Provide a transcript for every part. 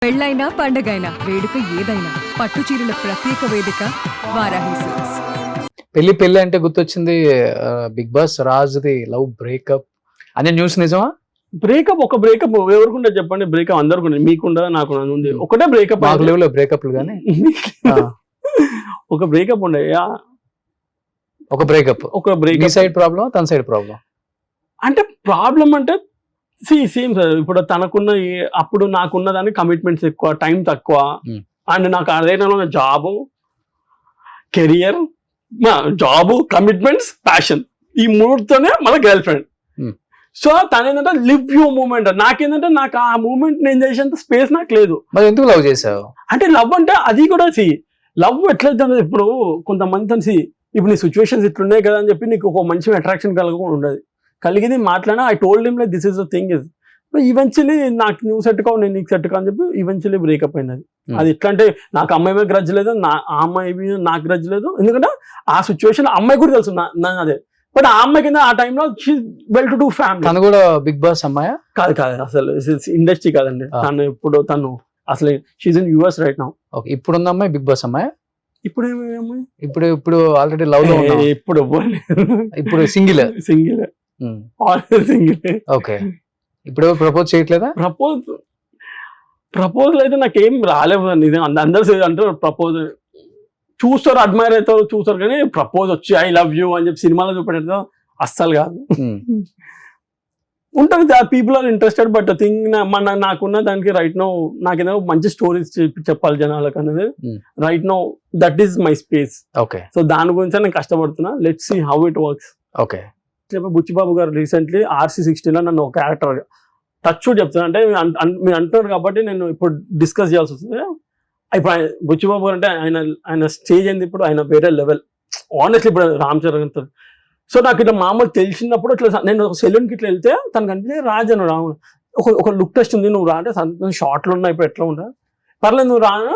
పెళ్ళైనా పండగైనా వేడుక ఏదైనా పట్టు చీరల ప్రత్యేక వేదిక వారాహి సిల్క్స్. పెళ్లి అంటే గుర్తొచ్చింది బిగ్ బాస్ రాజుది లవ్ బ్రేకప్ అనే న్యూస్ నిజమా? బ్రేకప్ ఒక బ్రేకప్ ఎవరికుండా చెప్పండి, బ్రేకప్ అందరికి మీకుండా నాకు ఉంది. ఒకటే బ్రేకప్ లేవులో బ్రేకప్లు కానీ ఒక బ్రేకప్ ఉండే ఒక బ్రేకప్ సైడ్ ప్రాబ్లం తన సైడ్ ప్రాబ్లం అంటే ప్రాబ్లం అంటే సేమ్ సార్. ఇప్పుడు తనకున్న అప్పుడు నాకున్న దానికి కమిట్మెంట్స్ ఎక్కువ, టైం తక్కువ. అండ్ నాకు అదే job, career, job, commitments, passion, ఈ మూడుతోనే మన గర్ల్ ఫ్రెండ్. సో తను ఏంటంటే లివ్ యూ మూమెంట్. నాకేంటంటే నాకు ఆ మూమెంట్ నేను చేసేంత స్పేస్ నాకు లేదు. మరి ఎందుకు లవ్ చేసావు? అంటే లవ్ అంటే అది కూడా లవ్ ఎట్లయితే ఇప్పుడు కొంతమంది ఇప్పుడు నీ సిచ్యువేషన్స్ ఇట్లున్నాయి కదా అని చెప్పి నీకు ఒక మంచి అట్రాక్షన్ కలగకుండా ఉండదు. కలిగింది మాట్లాడినా I told him like this is the thing is eventually నాకు నువ్వు సెట్ కావు, నేను నీకు సెట్ కావు అని చెప్పి ఈవెన్చువలీ బ్రేకప్ అయింది. అది ఎట్లా అంటే నాకు అమ్మాయి మీద గ్రజ్ లేదు, ఆ అమ్మాయి మీద నాకు గ్రజ్ లేదు. ఎందుకంటే ఆ సిచ్యువేషన్ అమ్మాయి కూడా తెలుసు అదే. బట్ ఆ అమ్మాయి కింద ఆ టైంలో వెల్ టు డూ ఫ్యామిలీ. తను కూడా బిగ్ బాస్ అమ్మాయా? కాదు అసలు ఇండస్ట్రీ కాదండి. తను అసలు she's in US right now. Okay, ఇప్పుడున్న అమ్మాయి బిగ్ బాస్ అమ్మాయా? ఇప్పుడు ఆల్రెడీ లవ్ లో ఇప్పుడు సింగిల్. ఓకే, ఇప్పుడు ప్రపోజ్ చేయట్లేదా? ప్రపోజల్ అయితే నాకేం రాలేదు. అందరూ అంటారు ప్రపోజ్ చూస్తారు, అడ్మైర్ అవుతారు, చూస్తారు, కానీ ప్రపోజ్ వచ్చి ఐ లవ్ యూ అని చెప్పి సినిమాలో చూపెట్టేది అస్సలు కాదు. ఉంటుంది, people are interested. But thing నాకున్న దానికి రైట్ నో నాకేదో మంచి స్టోరీస్ చెప్పాలి జనాలకు అనేది. Right no that is my space. Okay, so దాని గురించి నేను కష్టపడుతున్నా. Let's see how it works. Okay, Buchi Babu గారు రీసెంట్లీ RC16లో నన్ను ఒక క్యారెక్టర్ టచ్ చెప్తున్నా. అంటే మీరు అంటున్నారు కాబట్టి నేను ఇప్పుడు డిస్కస్ చేయాల్సి వస్తుంది. ఇప్పుడు బుచ్చిబాబు గారు అంటే ఆయన స్టేజ్ అయింది, ఇప్పుడు ఆయన వేరే లెవెల్. ఆనెస్ట్లీ ఇప్పుడు రామ్ చరణ్. సో నాకు ఇట్లా మామూలు తెలిసినప్పుడు ఇట్లా నేను ఒక సెలూన్కి ఇట్లా వెళ్తే తనకు అనిపించే రాజు అని రాము ఒక లుక్ టెస్ట్ ఉంది, నువ్వు రా అంటే షార్ట్లు ఉన్నాయి, ఇప్పుడు ఎట్లా ఉంటా పర్లేదు నువ్వు రాను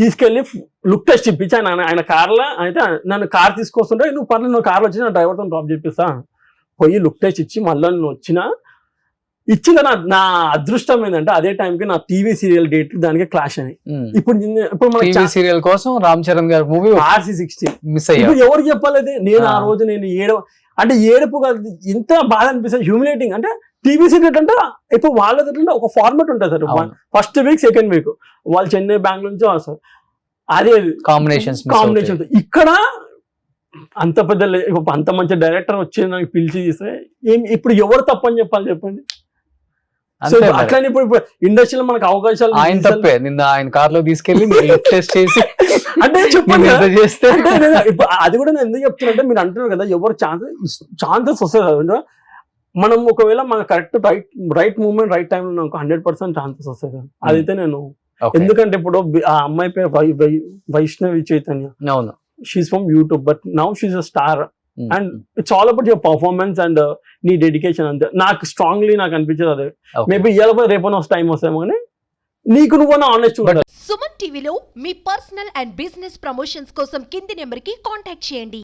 తీసుకెళ్ళి లుక్ టెస్ట్ ఇప్పించి ఆయన కార్లో అయితే నన్ను కార్ తీసుకొస్తుంటే నువ్వు పర్లేదు నువ్వు కార్లో వచ్చి నా డ్రైవర్తో డ్రాప్ చేపిస్తా పోయి లుక్ టెస్ట్ ఇచ్చి మళ్ళీ నేను ఇచ్చిన నా అదృష్టం ఏంటంటే అదే టైంకి నా టీవీ సీరియల్ డేట్ దానికి క్లాష్ అని. ఇప్పుడు మన సీరియల్ కోసం రామ్ చరణ్ గారి మూవీ RC16 మిస్ అయ్యా. ఎవరు చెప్పలేదు నేను ఆ రోజు నేను ఏడుపు కాదు, ఎంత బాధ అనిపిస్తుంది, హ్యూమిలేటింగ్. అంటే టీవీ సీరియల్ అంటే ఇప్పుడు వాళ్ళ ఒక ఫార్మాట్ ఉంటుంది sir. First week, second week వాళ్ళు చెన్నై, బెంగళూరు నుంచి వస్తారు. అదే కాంబినేషన్. ఇక్కడ అంత పెద్ద అంత మంచి డైరెక్టర్ వచ్చి నాకు పిలిచి చేస్తే ఇప్పుడు ఎవరు తప్పని చెప్పండి. అట్లనే ఇప్పుడు ఇండస్ట్రీలో మనకు అవకాశాలు ఆయన తప్పే. నిన్న ఆయన కార్ లో తీసుకెళ్లి టెస్ట్ చేసి అంటే చెప్పండి చేస్తే ఇప్పుడు అది కూడా నేను ఎందుకు చెప్తున్నా, మీరు అంటున్నారు కదా ఎవరు ఛాన్సెస్ వస్తాయి. మనం ఒకవేళ మన కరెక్ట్ రైట్ మూమెంట్ రైట్ టైంలో నాకు 100% ఛాన్సెస్ వస్తాయి. అదైతే నేను ఎందుకంటే ఇప్పుడు ఆ అమ్మాయి పేరు వైష్ణవి చైతన్య. అవును, she's from YouTube but now she's a star. And it's all about your performance and నీ డెడికేషన్. అంతే నాకు స్ట్రాంగ్లీ నాకు అనిపించేది అదే. మేబీ ఇవాళ రేపు టైం వస్తాయేమో కానీ నీకు నువ్వు ఆనెస్ట్. సుమన్ టీవీలో మీ పర్సనల్ అండ్ బిజినెస్ ప్రమోషన్స్ కోసం కింది నెంబర్ కి కాంటాక్ట్ చేయండి.